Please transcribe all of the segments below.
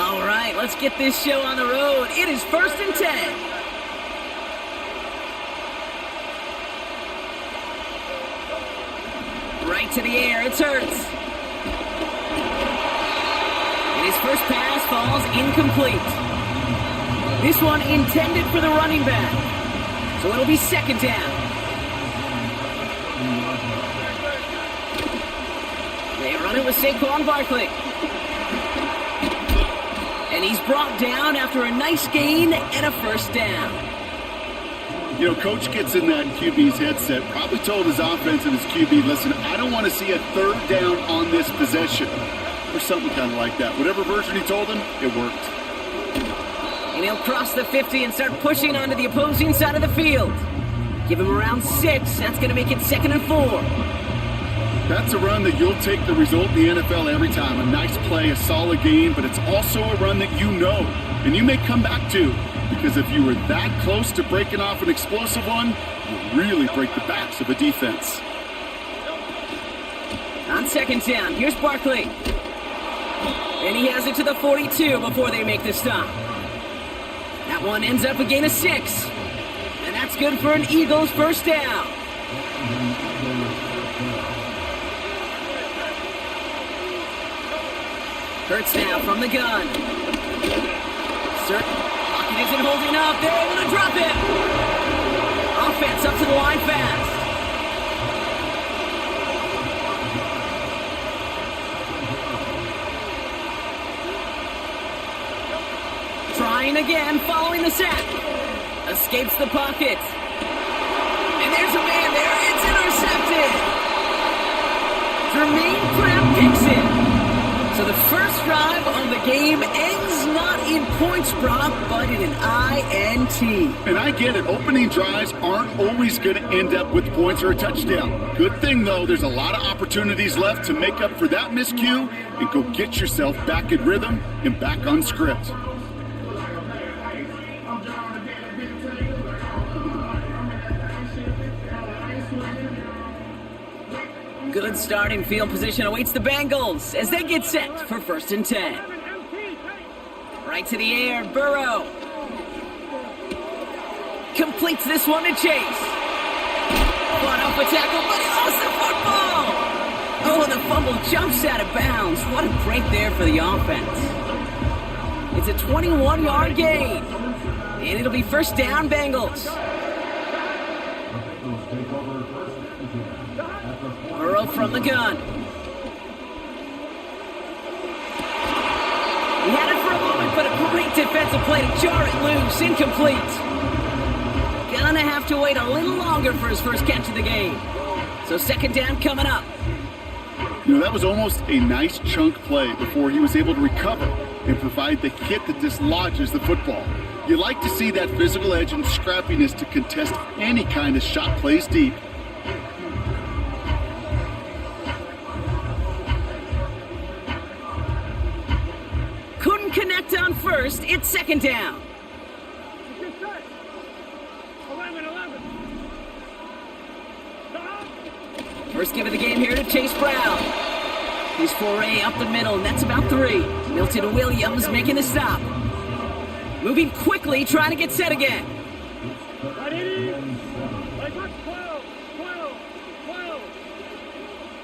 All right, let's get this show on the road. It is 1st and 10. Right to the air, it's Hurts. And his first pass falls incomplete. This one intended for the running back. So it'll be 2nd down. They run it with Saquon Barkley. And he's brought down after a nice gain and a 1st down. You know, coach gets in that QB's headset, probably told his offense and his QB, listen, I don't want to see a 3rd down on this possession. Or something kind of like that. Whatever version he told him, it worked. And he'll cross the 50 and start pushing onto the opposing side of the field. Give him around 6. That's going to make it 2nd and 4. That's a run that you'll take the result in the NFL every time. A nice play, a solid game, but it's also a run that you know and you may come back to, because if you were that close to breaking off an explosive one, you'll really break the backs of a defense. On 2nd down, here's Barkley. And he has it to the 42 before they make the stop. That one ends up a gain of 6. And that's good for an Eagles 1st down. Hurts now from the gun. Pocket isn't holding up. They're able to drop it. Offense up to the line fast. Trying again, following the sack. Escapes the pocket. And there's a man there. It's intercepted. Jermaine Pratt picks it. So the first drive of the game ends not in points, Brock, but in an INT. And I get it. Opening drives aren't always going to end up with points or a touchdown. Good thing, though, there's a lot of opportunities left to make up for that miscue and go get yourself back in rhythm and back on script. Good starting field position awaits the Bengals as they get set for 1st and 10. Right to the air, Burrow. Completes this one to Chase. Fought off a tackle, but he lost the football. Oh, and the fumble jumps out of bounds. What a break there for the offense. It's a 21-yard gain. And it'll be 1st down, Bengals. Burrow from the gun. He had it for a moment, but a great defensive play to jar it loose. Incomplete. Gonna have to wait a little longer for his first catch of the game. So 2nd down coming up. You know, that was almost a nice chunk play before he was able to recover and provide the hit that dislodges the football. You like to see that physical edge and scrappiness to contest any kind of shot plays deep. Couldn't connect on 1st. It's 2nd down. First give of the game here to Chase Brown. His foray up the middle, and that's about 3. Milton Williams making the stop. Moving quickly, trying to get set again.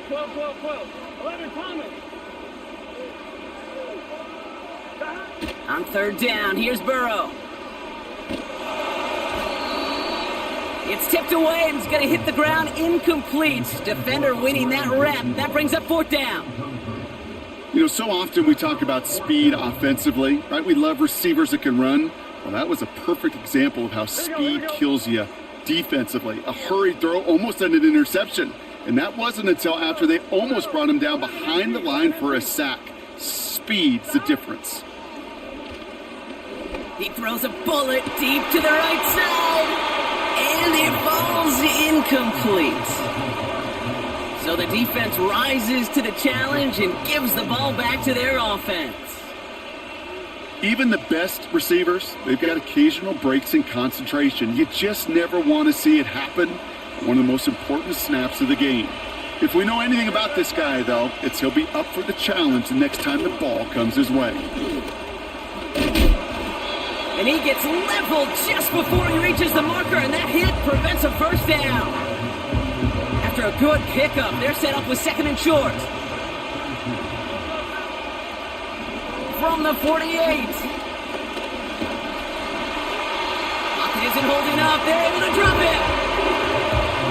12. 11, Thomas. On 3rd down, here's Burrow. It's tipped away and it's going to hit the ground incomplete. Defender winning that rep. That brings up 4th down. You know, so often we talk about speed offensively, right? We love receivers that can run. Well, that was a perfect example of how speed kills you defensively. A hurried throw almost ended an interception. And that wasn't until after they almost brought him down behind the line for a sack. Speed's the difference. He throws a bullet deep to the right side. And it falls incomplete. So the defense rises to the challenge and gives the ball back to their offense. Even the best receivers, they've got occasional breaks in concentration. You just never want to see it happen. One of the most important snaps of the game. If we know anything about this guy, though, it's he'll be up for the challenge the next time the ball comes his way. And he gets leveled just before he reaches the marker, and that hit prevents a first down. After a good pickup, they're set up with second and short. From the 48. Lockett isn't holding up. They're able to drop it.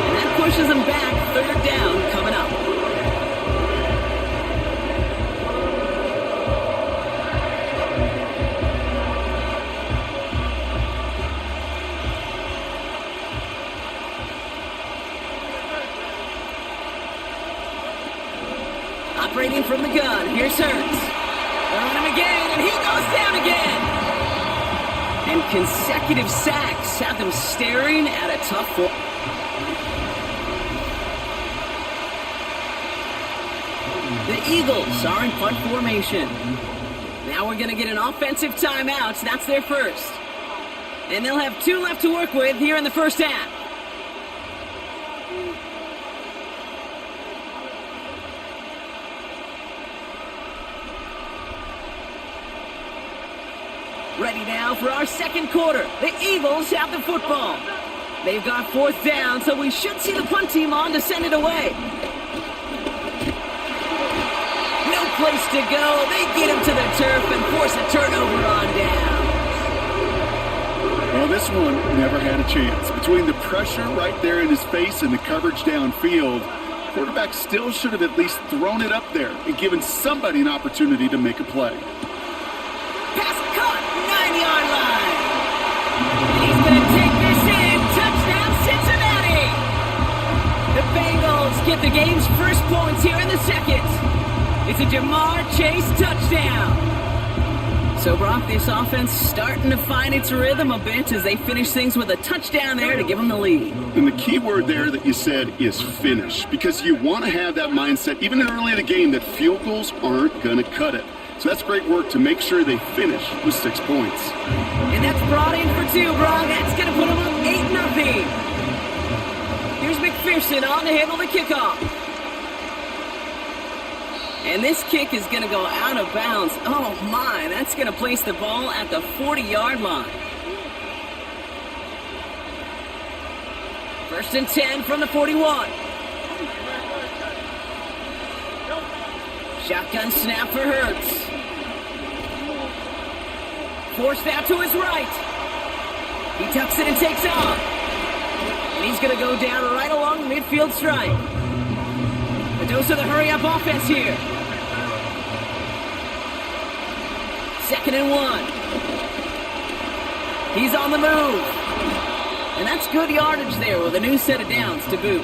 And that pushes them back. Third down coming up. Operating from the gun, here's Hurts. They're on him again, and he goes down again. And consecutive sacks have them staring at a tough four. The Eagles are in punt formation. Now we're going to get an offensive timeout. That's their first. And they'll have 2 left to work with here in the first half. Ready now for our second quarter. The Eagles have the football. They've got fourth down, so we should see the punt team on to send it away. No place to go. They get him to the turf and force a turnover on down. Well, this one never had a chance. Between the pressure right there in his face and the coverage downfield, quarterback still should have at least thrown it up there and given somebody an opportunity to make a play. Pass caught, 9-yard line. And he's going to take this in. Touchdown, Cincinnati. The Bengals get the game's first points here in the second. It's a Jamar Chase touchdown. So, Brock, this offense starting to find its rhythm a bit as they finish things with a touchdown there to give them the lead. And the key word there that you said is finish, because you want to have that mindset, even early in the game, that field goals aren't going to cut it. So that's great work to make sure they finish with 6 points. And that's brought in for 2, Brock. That's going to put them up 8-0. Here's McPherson on to handle the kickoff. And this kick is going to go out of bounds. Oh, my. That's going to place the ball at the 40-yard line. First and 10 from the 41. Shotgun snap for Hurts. Forced out to his right. He tucks it and takes off. And he's going to go down right along the midfield stripe. The dose of the hurry-up offense here. 2nd and 1. He's on the move. And that's good yardage there with a new set of downs to boot.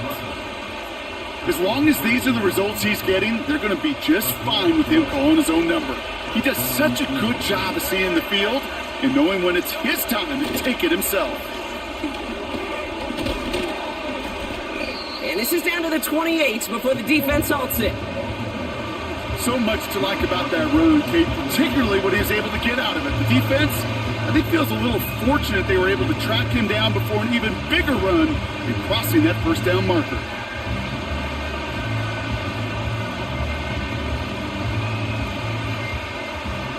As long as these are the results he's getting, they're going to be just fine with him calling his own number. He does such a good job of seeing the field and knowing when it's his time to take it himself. And this is down to the 28 before the defense halts it. So much to like about that run, Kate, particularly what he was able to get out of it. The defense, I think, feels a little fortunate they were able to track him down before an even bigger run and crossing that first down marker.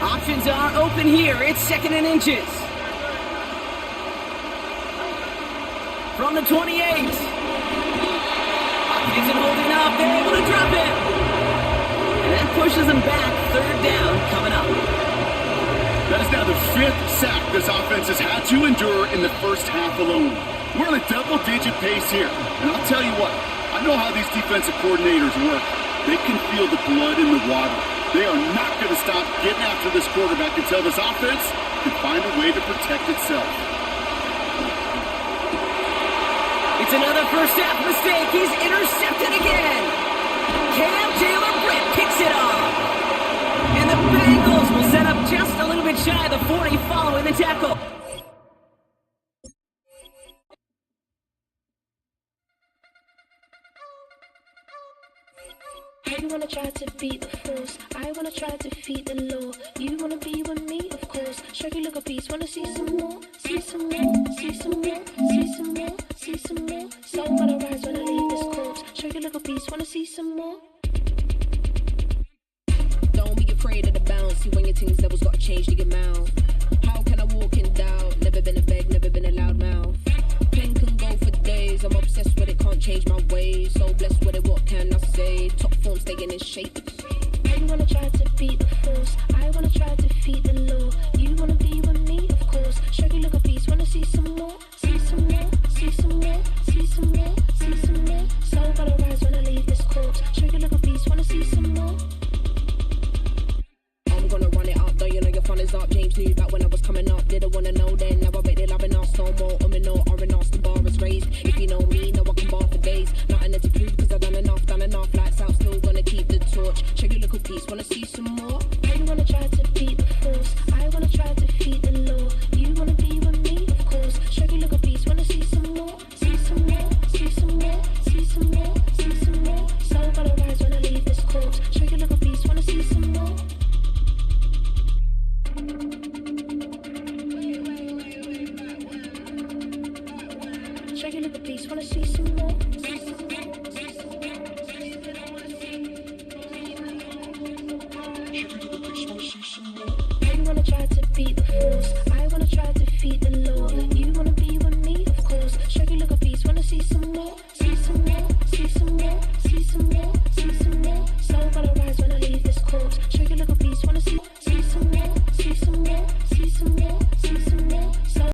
Options are open here. It's 2nd and inches. From the 28. Lockett isn't holding up. They're able to drop it. And that pushes them back. 3rd down coming up. That is now the 5th sack this offense has had to endure in the first half alone. We're on a double-digit pace here. And I'll tell you what, I know how these defensive coordinators work. They can feel the blood in the water. They are not going to stop getting after this quarterback until this offense can find a way to protect itself. It's another first half mistake. He's intercepted again. Cam Taylor-Britt picks it off. And the Bengals will set up just a little bit shy of the 40 following the tackle. You wanna try to beat the force, I wanna try to defeat the law. You wanna be with me, of course. Shaggy look a beast, wanna see some more, see some more, see some more, see some more, see some more. Soul gonna rise when I leave this corpse. Shaggy look a beast, wanna see some more. Don't be afraid of the bounce. See when your things levels got changed to get mouth. How can I walking doubt. Never been a beg, never been a loud mouth. Pen can go for days. I'm obsessed with it, can't change my ways. So blessed with it, what can I say? Top form staying in shape. I wanna try to beat the force. I wanna try to defeat the law. You wanna be with me, of course. Shaggy look a beast, wanna see some more. See some more, see some more, see some more, see some more. Soul gonna rise when I leave this corpse. Shaggy look a beast, wanna see some more. I'm gonna run it up, though you know your fun is up. James knew that when I was coming up, didn't wanna know then. Now I bet they loving us no more. No, or an the bar is raised. If you know me, know I can bar for days. Nothing to prove cause I've done enough. Lights out, still gonna keep the torch. Shaggy look a piece, wanna see some more? I wanna try to beat the force. I wanna try to defeat the law. You wanna be with me, of course. Shaggy look a beast, wanna see some more. See some more, see some more, see some more, see some more. Soul gonna rise when I leave this corpse. Shaggy look a beast, wanna see some more. Shaggy look a beast, wanna see some more. I wanna try to beat the force. I wanna try to defeat the law. You wanna be with me, of course. Shaggy look a beast, wanna see some more. See some more, see some more, see some more.